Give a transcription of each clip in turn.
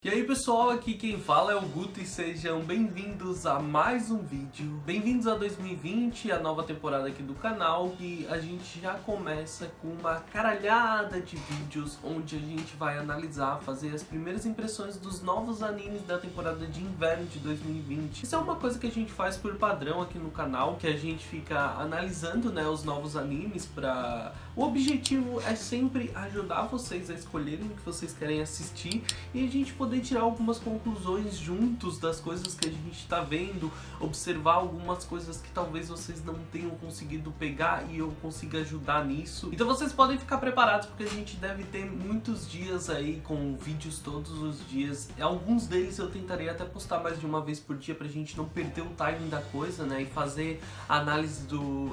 E aí pessoal, aqui quem fala é o Guto e sejam bem-vindos a mais um vídeo. Bem-vindos a 2020, a nova temporada aqui do canal, e a gente já começa com uma caralhada de vídeos onde a gente vai analisar, fazer as primeiras impressões dos novos animes da temporada de inverno de 2020. Isso é uma coisa que a gente faz por padrão aqui no canal, que a gente fica analisando, né, os novos animes pra... O objetivo é sempre ajudar vocês a escolherem o que vocês querem assistir e a gente poder tirar algumas conclusões juntos das coisas que a gente tá vendo, observar algumas coisas que talvez vocês não tenham conseguido pegar e eu consiga ajudar nisso. Então vocês podem ficar preparados porque a gente deve ter muitos dias aí com vídeos todos os dias. Alguns deles eu tentarei até postar mais de uma vez por dia pra gente não perder o timing da coisa, né, e fazer a análise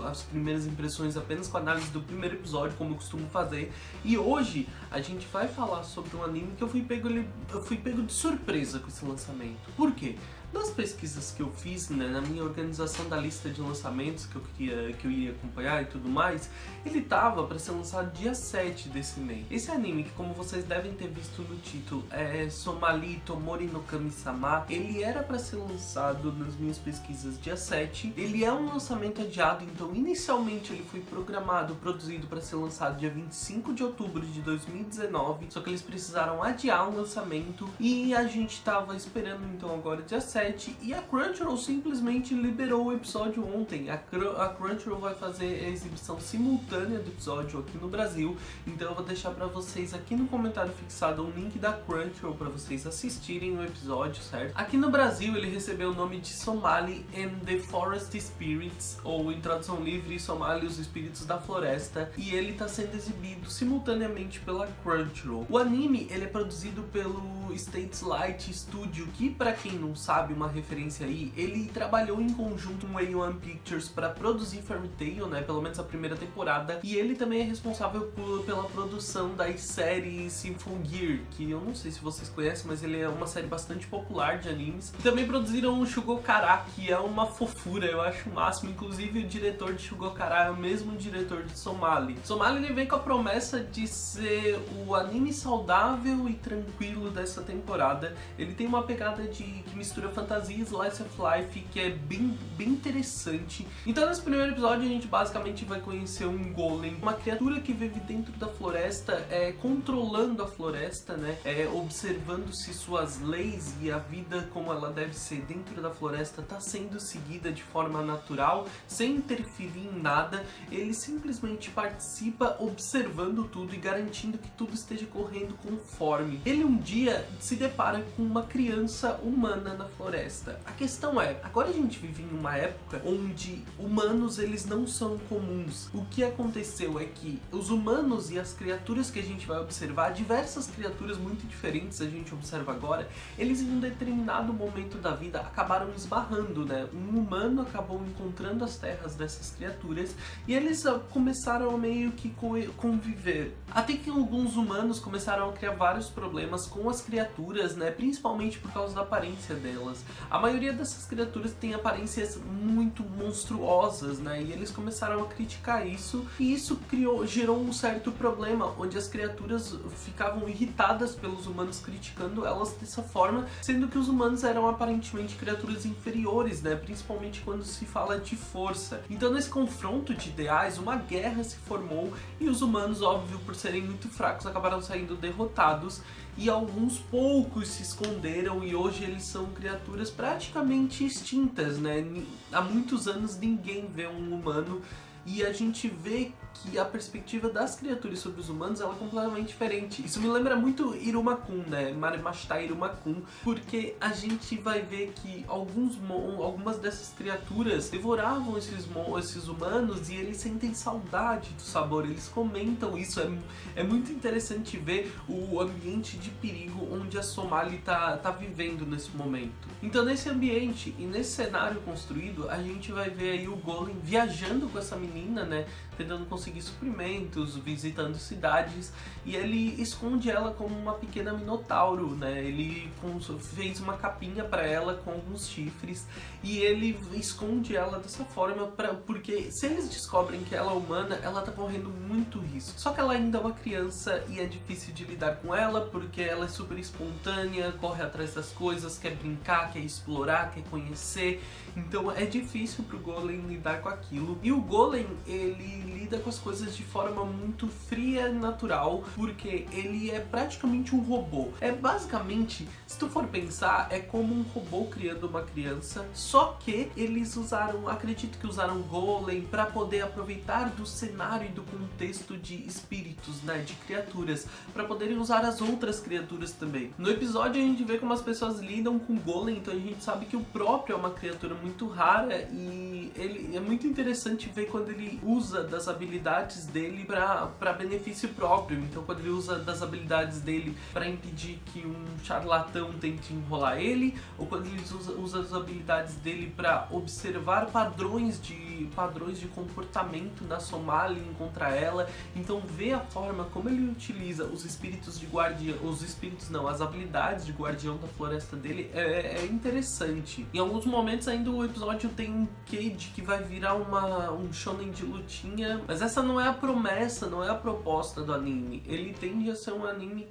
as primeiras impressões apenas com a análise do primeiro episódio, como eu costumo fazer. E hoje a gente vai falar sobre um anime que eu fui pego de surpresa com esse lançamento. Por quê? Das pesquisas que eu fiz, né, na minha organização da lista de lançamentos que eu iria acompanhar e tudo mais, ele tava para ser lançado dia 7 desse mês. Esse anime, que como vocês devem ter visto no título, é Somali Tomori no Kami-sama, ele era para ser lançado nas minhas pesquisas dia 7. Ele é um lançamento adiado, então inicialmente ele foi programado, produzido para ser lançado dia 25 de outubro de 2019, só que eles precisaram adiar o lançamento e a gente tava esperando então agora dia 7. E a Crunchyroll simplesmente liberou o episódio ontem. A Crunchyroll vai fazer a exibição simultânea do episódio aqui no Brasil, então eu vou deixar pra vocês aqui no comentário fixado um link da Crunchyroll pra vocês assistirem o episódio, certo? Aqui no Brasil ele recebeu o nome de Somali and the Forest Spirits, ou em tradução livre, Somali, os Espíritos da Floresta, e ele tá sendo exibido simultaneamente pela Crunchyroll. O anime ele é produzido pelo States Light Studio, que pra quem não sabe, uma referência aí, ele trabalhou em conjunto com A1 Pictures para produzir Fairy Tail, né, pelo menos a primeira temporada, e ele também é responsável pela produção das séries Symphogear, que eu não sei se vocês conhecem, mas ele é uma série bastante popular de animes. E também produziram o Shugokara, que é uma fofura, eu acho o máximo, inclusive o diretor de Shugokara é o mesmo diretor de Somali. Somali ele vem com a promessa de ser o anime saudável e tranquilo dessa temporada. Ele tem uma pegada que mistura fantasia e slice of life, que é bem interessante. Então nesse primeiro episódio a gente basicamente vai conhecer um golem, uma criatura que vive dentro da floresta, controlando a floresta, né, observando se suas leis e a vida como ela deve ser dentro da floresta está sendo seguida de forma natural, sem interferir em nada. Ele simplesmente participa observando tudo e garantindo que tudo esteja correndo conforme. Ele um dia se depara com uma criança humana na floresta. A questão é, agora a gente vive em uma época onde humanos eles não são comuns. O que aconteceu é que os humanos e as criaturas que a gente vai observar, diversas criaturas muito diferentes a gente observa agora, eles em um determinado momento da vida acabaram esbarrando, né? Um humano acabou encontrando as terras dessas criaturas e eles começaram a meio que conviver. Até que alguns humanos começaram a criar vários problemas com as criaturas, né? Principalmente por causa da aparência delas. A maioria dessas criaturas tem aparências muito monstruosas, né? E eles começaram a criticar isso, e isso gerou um certo problema, onde as criaturas ficavam irritadas pelos humanos criticando elas dessa forma, sendo que os humanos eram aparentemente criaturas inferiores, né? Principalmente quando se fala de força. Então nesse confronto de ideais, uma guerra se formou e os humanos, óbvio, por serem muito fracos, acabaram saindo derrotados. E alguns poucos se esconderam e hoje eles são criaturas praticamente extintas, né? Há muitos anos ninguém vê um humano e a gente vê que a perspectiva das criaturas sobre os humanos ela é completamente diferente. Isso me lembra muito Iruma-kun, né? Marimashita Iruma-kun, porque a gente vai ver que algumas dessas criaturas devoravam esses humanos e eles sentem saudade do sabor, eles comentam isso. É muito interessante ver o ambiente de perigo onde a Somali tá vivendo nesse momento. Então nesse ambiente e nesse cenário construído, a gente vai ver aí o Golem viajando com essa menina menina, né, tentando conseguir suprimentos, visitando cidades, e ele esconde ela como uma pequena minotauro, né? Ele fez uma capinha para ela com alguns chifres e ele esconde ela dessa forma porque se eles descobrem que ela é humana, ela tá correndo muito risco. Só que ela ainda é uma criança e é difícil de lidar com ela porque ela é super espontânea, corre atrás das coisas, quer brincar, quer explorar, quer conhecer. Então é difícil pro Golem lidar com aquilo. E o Golem, ele lida com as coisas de forma muito fria e natural, porque ele é praticamente um robô. É basicamente, se tu for pensar, é como um robô criando uma criança, só que eles usaram, acredito que usaram Golem para poder aproveitar do cenário e do contexto de espíritos, né, de criaturas, para poderem usar as outras criaturas também. No episódio a gente vê como as pessoas lidam com Golem, então a gente sabe que o próprio é uma criatura muito rara e ele é muito interessante ver quando ele usa das habilidades dele para benefício próprio. Então quando ele usa das habilidades dele para impedir que um charlatão tente enrolar ele, ou quando ele usa as habilidades dele para observar padrões de comportamento na Somali contra ela. Então ver a forma como ele utiliza os espíritos de guardião, as habilidades de guardião da floresta dele é interessante. Em alguns momentos ainda o episódio tem um quê de que vai virar um shonen de lutinha, mas essa não é a promessa, não é a proposta do anime. Ele tende a ser um anime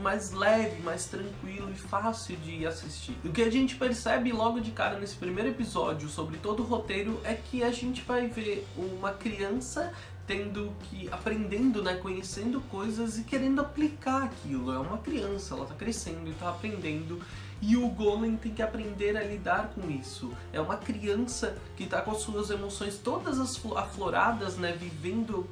mais leve, mais tranquilo e fácil de assistir. O que a gente percebe logo de cara nesse primeiro episódio sobre todo o roteiro é que a gente vai ver uma criança aprendendo, né, conhecendo coisas e querendo aplicar aquilo. É uma criança, ela tá crescendo e tá aprendendo. E o Golem tem que aprender a lidar com isso. É uma criança que tá com as suas emoções todas afloradas, né, vivendo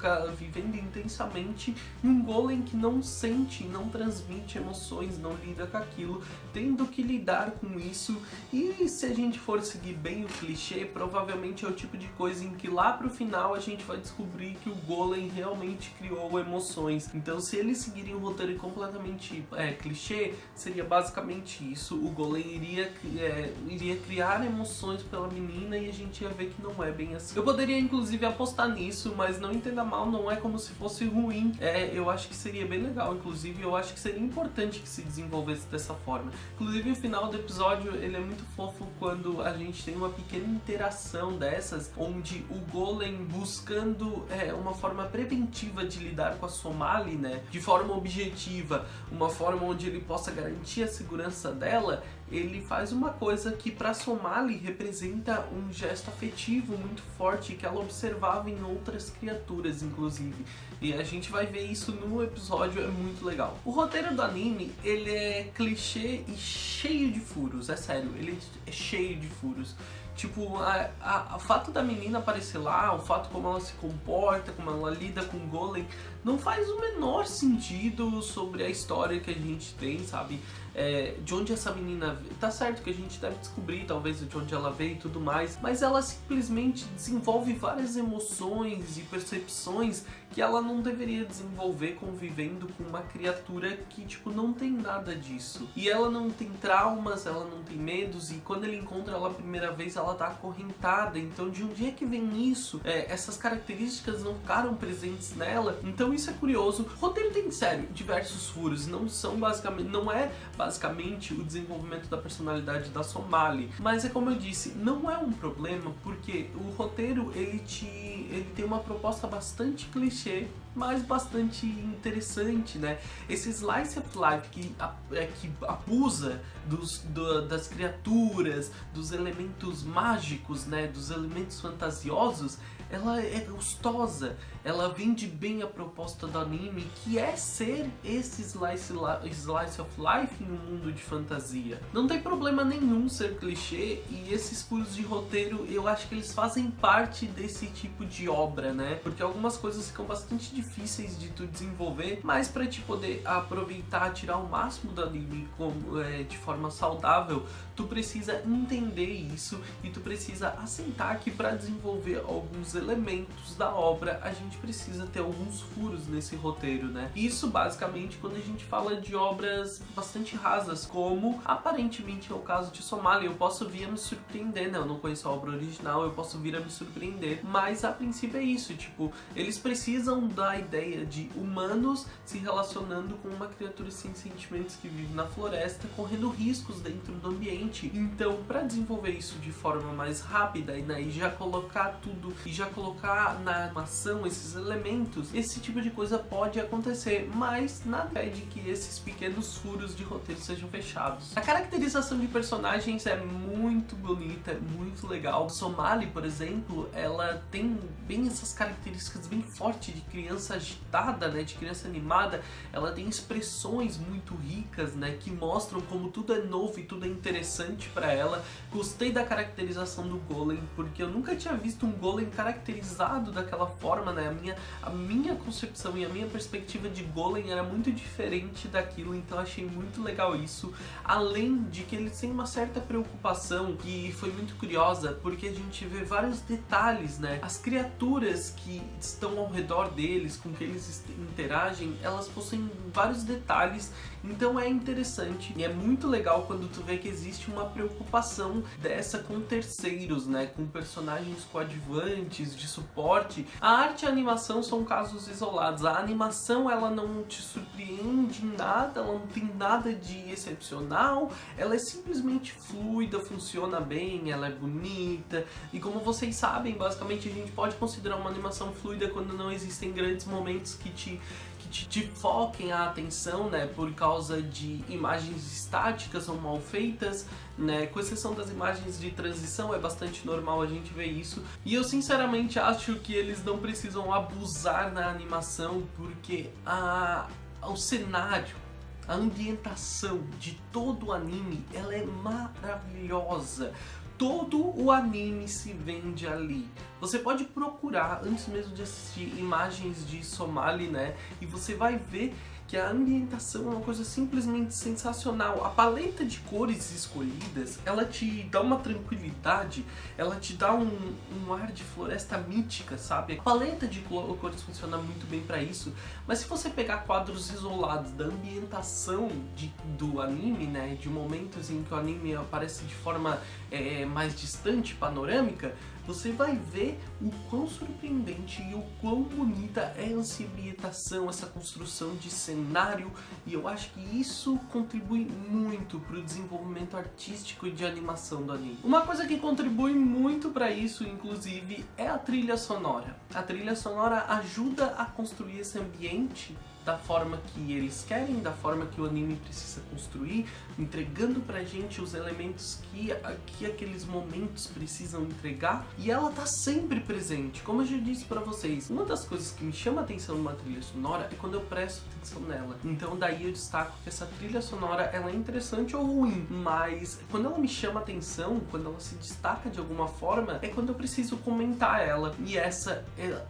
intensamente, e um Golem que não sente, não transmite emoções, não lida com aquilo, tendo que lidar com isso. E se a gente for seguir bem o clichê, provavelmente é o tipo de coisa em que lá pro final a gente vai descobrir que o Golem realmente criou emoções. Então se eles seguirem um roteiro completamente clichê, seria basicamente isso. O Golem iria criar emoções pela menina e a gente ia ver que não é bem assim. Eu poderia inclusive apostar nisso, mas não entenda mal, não é como se fosse ruim. Eu acho que seria bem legal, inclusive eu acho que seria importante que se desenvolvesse dessa forma. Inclusive o final do episódio, ele é muito fofo quando a gente tem uma pequena interação dessas, onde o Golem buscando uma forma preventiva de lidar com a Somali, né, de forma objetiva, uma forma onde ele possa garantir a segurança dela, ele faz uma coisa que para Somali representa um gesto afetivo muito forte que ela observava em outras criaturas, inclusive. E a gente vai ver isso no episódio, é muito legal. O roteiro do anime, ele é clichê e cheio de furos, é sério, ele é cheio de furos. Tipo, o fato da menina aparecer lá, o fato como ela se comporta, como ela lida com o Golem, não faz o menor sentido sobre a história que a gente tem, sabe? De onde essa menina veio. Tá certo que a gente deve descobrir talvez de onde ela veio e tudo mais, mas ela simplesmente desenvolve várias emoções e percepções que ela não deveria desenvolver convivendo com uma criatura que, tipo, não tem nada disso. E ela não tem traumas, ela não tem medos, e quando ele encontra ela a primeira vez, ela tá acorrentada. Então, de onde é que vem isso? Essas características não ficaram presentes nela. Então, isso é curioso. O roteiro tem, sério, diversos furos. Não é basicamente o desenvolvimento da personalidade da Somali. Mas é como eu disse, não é um problema, porque o roteiro, ele tem uma proposta bastante clichê, mas bastante interessante, né? Esse slice of life que abusa das criaturas, dos elementos mágicos, né? Dos elementos fantasiosos, ela é gostosa, ela vende bem a proposta do anime, que é ser esse slice of life em um mundo de fantasia. Não tem problema nenhum ser clichê, e esses furos de roteiro, eu acho que eles fazem parte desse tipo de obra, né? Porque algumas coisas ficam bastante difíceis de tu desenvolver, mas pra te poder aproveitar, tirar o máximo do anime de forma saudável, tu precisa entender isso e tu precisa assentar que pra desenvolver alguns elementos da obra, a gente precisa ter alguns furos nesse roteiro, né? Isso basicamente quando a gente fala de obras bastante rasas, como aparentemente é o caso de Somália. Eu posso vir a me surpreender, né? Eu não conheço a obra original, eu posso vir a me surpreender, mas a princípio é isso, tipo, eles precisam da ideia de humanos se relacionando com uma criatura sem sentimentos que vive na floresta, correndo riscos dentro do ambiente. Então, para desenvolver isso de forma mais rápida e já colocar tudo e já colocar na animação esses elementos, esse tipo de coisa pode acontecer, mas nada impede que esses pequenos furos de roteiro sejam fechados. A caracterização de personagens é muito bonita, é muito legal. Somali, por exemplo, ela tem bem essas características bem fortes de criança agitada, né, de criança animada. Ela tem expressões muito ricas, né, que mostram como tudo é novo e tudo é interessante para ela. Gostei da caracterização do Golem, porque eu nunca tinha visto um Golem caracterizado daquela forma, né? A minha concepção e a minha perspectiva de Golem era muito diferente daquilo, então achei muito legal isso. Além de que eles têm uma certa preocupação que foi muito curiosa, porque a gente vê vários detalhes, né? As criaturas que estão ao redor deles, com que eles interagem, elas possuem vários detalhes, então é interessante e é muito legal quando tu vê que existe uma preocupação dessa com terceiros, né? Com personagens coadjuvantes, de suporte. A arte e a animação são casos isolados. A animação, ela não te surpreende em nada, ela não tem nada de excepcional, ela é simplesmente fluida, funciona bem, ela é bonita, e como vocês sabem, basicamente a gente pode considerar uma animação fluida quando não existem grandes momentos que te foquem a atenção, né, por causa de imagens estáticas ou mal feitas, né, com exceção das imagens de transição, é bastante normal a gente ver isso, e eu sinceramente acho que eles não precisam abusar na animação, porque o cenário, a ambientação de todo o anime, ela é maravilhosa. Todo o anime se vende ali. Você pode procurar, antes mesmo de assistir, imagens de Somali, né? E você vai ver que a ambientação é uma coisa simplesmente sensacional. A paleta de cores escolhidas, ela te dá uma tranquilidade, ela te dá um ar de floresta mítica, sabe? A paleta de cores funciona muito bem para isso, mas se você pegar quadros isolados da ambientação do anime, né, de momentos em que o anime aparece de forma mais distante, panorâmica, você vai ver o quão surpreendente e o quão bonita é essa ambientação, essa construção de cenário, e eu acho que isso contribui muito para o desenvolvimento artístico e de animação do anime. Uma coisa que contribui muito para isso, inclusive, é a trilha sonora. A trilha sonora ajuda a construir esse ambiente da forma que eles querem, da forma que o anime precisa construir, entregando pra gente os elementos que aqueles momentos precisam entregar, e ela tá sempre presente. Como eu já disse pra vocês, uma das coisas que me chama a atenção numa trilha sonora é quando eu presto atenção nela. Então daí eu destaco que essa trilha sonora, ela é interessante ou ruim, mas quando ela me chama a atenção, quando ela se destaca de alguma forma, é quando eu preciso comentar ela. E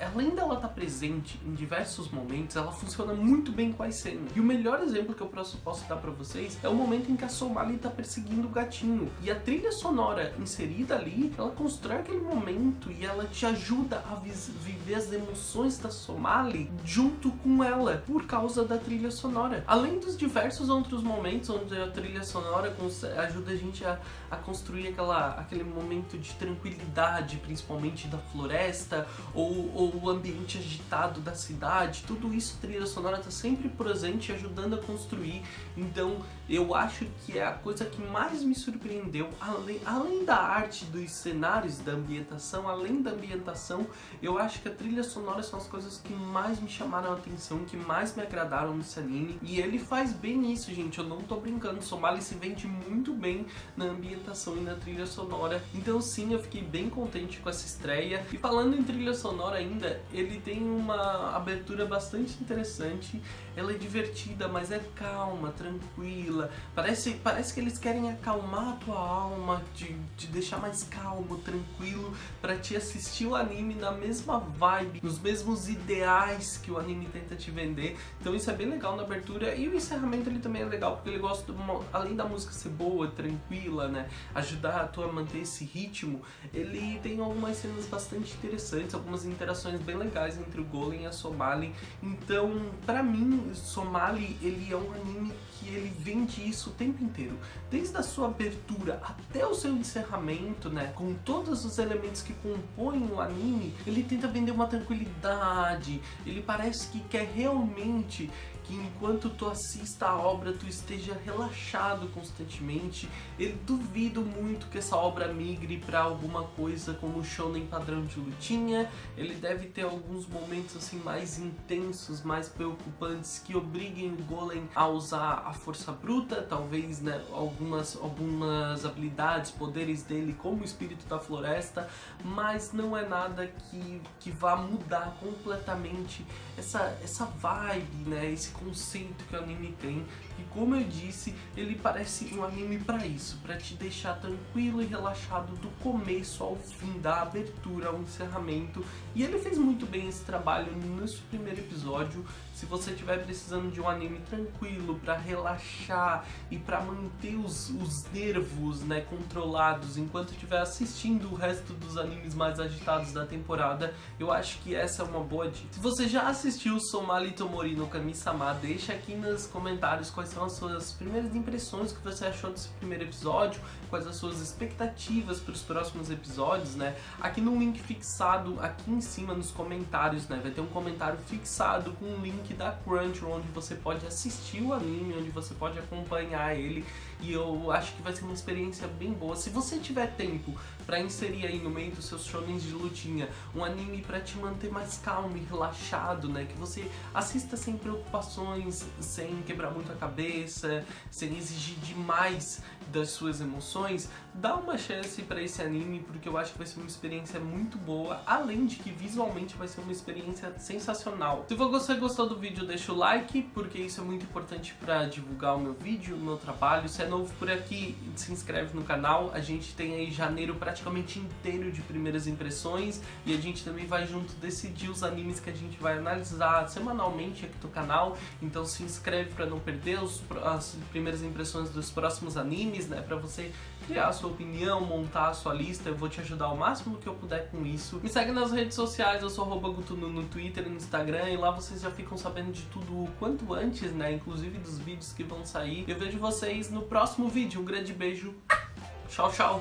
além dela estar presente em diversos momentos, ela funciona muito bem com as cenas. E o melhor exemplo que eu posso dar pra vocês é o momento em que a Somali tá perseguindo o gatinho. E a trilha sonora inserida ali, ela constrói aquele momento e ela te ajuda a viver as emoções da Somali junto com ela, por causa da trilha sonora. Além dos diversos outros momentos onde a trilha sonora ajuda a gente a construir aquele momento de tranquilidade, principalmente da floresta, ou o ambiente agitado da cidade, tudo isso a trilha sonora tá sempre presente, ajudando a construir. Então eu acho que é a coisa que mais me surpreendeu, além da arte, dos cenários, da ambientação, além da ambientação, eu acho que a trilha sonora são as coisas que mais me chamaram a atenção, que mais me agradaram nesse anime, e ele faz bem isso, gente, eu não tô brincando. Somali se vende muito bem na ambientação e na trilha sonora, então sim, eu fiquei bem contente com essa estreia. E falando em trilha sonora ainda, ele tem uma abertura bastante interessante, interessante, ela é divertida, mas é calma, tranquila. Parece que eles querem acalmar a tua alma, te deixar mais calmo, tranquilo, pra te assistir o anime na mesma vibe, nos mesmos ideais que o anime tenta te vender. Então isso é bem legal na abertura, e o encerramento ele também é legal, porque ele gosta, além da música ser boa, tranquila, né, ajudar a tu a manter esse ritmo, ele tem algumas cenas bastante interessantes, algumas interações bem legais entre o Golem e a Somali. Então, pra mim, Somali, ele é um anime que ele vende isso o tempo inteiro, desde a sua abertura até o seu encerramento, né, com todos os elementos que compõem o anime. Ele tenta vender uma tranquilidade, ele parece que quer realmente que enquanto tu assista a obra tu esteja relaxado constantemente. Eu duvido muito que essa obra migre para alguma coisa como o shonen padrão de lutinha. Ele deve ter alguns momentos assim mais intensos, mais preocupantes, que obriguem o Golem a usar a força bruta, talvez, né, algumas habilidades, poderes dele como o espírito da floresta, mas não é nada que vá mudar completamente essa vibe, né, esse conceito que o anime tem. E como eu disse, ele parece um anime pra isso, pra te deixar tranquilo e relaxado do começo ao fim, da abertura ao encerramento. E ele fez muito bem esse trabalho nesse primeiro episódio. Se você estiver precisando de um anime tranquilo pra relaxar e pra manter os nervos, né, controlados enquanto estiver assistindo o resto dos animes mais agitados da temporada, eu acho que essa é uma boa dica. Se você já assistiu Somali Tomori no Kami-sama, deixa aqui nos comentários quais são as suas primeiras impressões, o que você achou desse primeiro episódio, quais as suas expectativas para os próximos episódios, né? Aqui no link fixado, aqui em cima nos comentários, né, vai ter um comentário fixado com um link da Crunchyroll, onde você pode assistir o anime, onde você pode acompanhar ele, e eu acho que vai ser uma experiência bem boa. Se você tiver tempo para inserir aí no meio dos seus shonens de lutinha um anime para te manter mais calmo e relaxado, né, que você assista sem preocupações, sem quebrar muito a cabeça, sem exigir demais das suas emoções, dá uma chance para esse anime, porque eu acho que vai ser uma experiência muito boa, além de que visualmente vai ser uma experiência sensacional. Se você gostou do vídeo, deixa o like, porque isso é muito importante para divulgar o meu vídeo, o meu trabalho. Se é novo por aqui, se inscreve no canal. A gente tem aí janeiro praticamente inteiro de primeiras impressões, e a gente também vai junto decidir os animes que a gente vai analisar semanalmente aqui do canal. Então se inscreve para não perder as primeiras impressões dos próximos animes, né, para você criar a sua opinião, montar a sua lista. Eu vou te ajudar o máximo que eu puder com isso. Me segue nas redes sociais, eu sou @gutunu no Twitter e no Instagram, e lá vocês já ficam sabendo de tudo o quanto antes, né, inclusive dos vídeos que vão sair. Eu vejo vocês no próximo vídeo. Um grande beijo, tchau, tchau!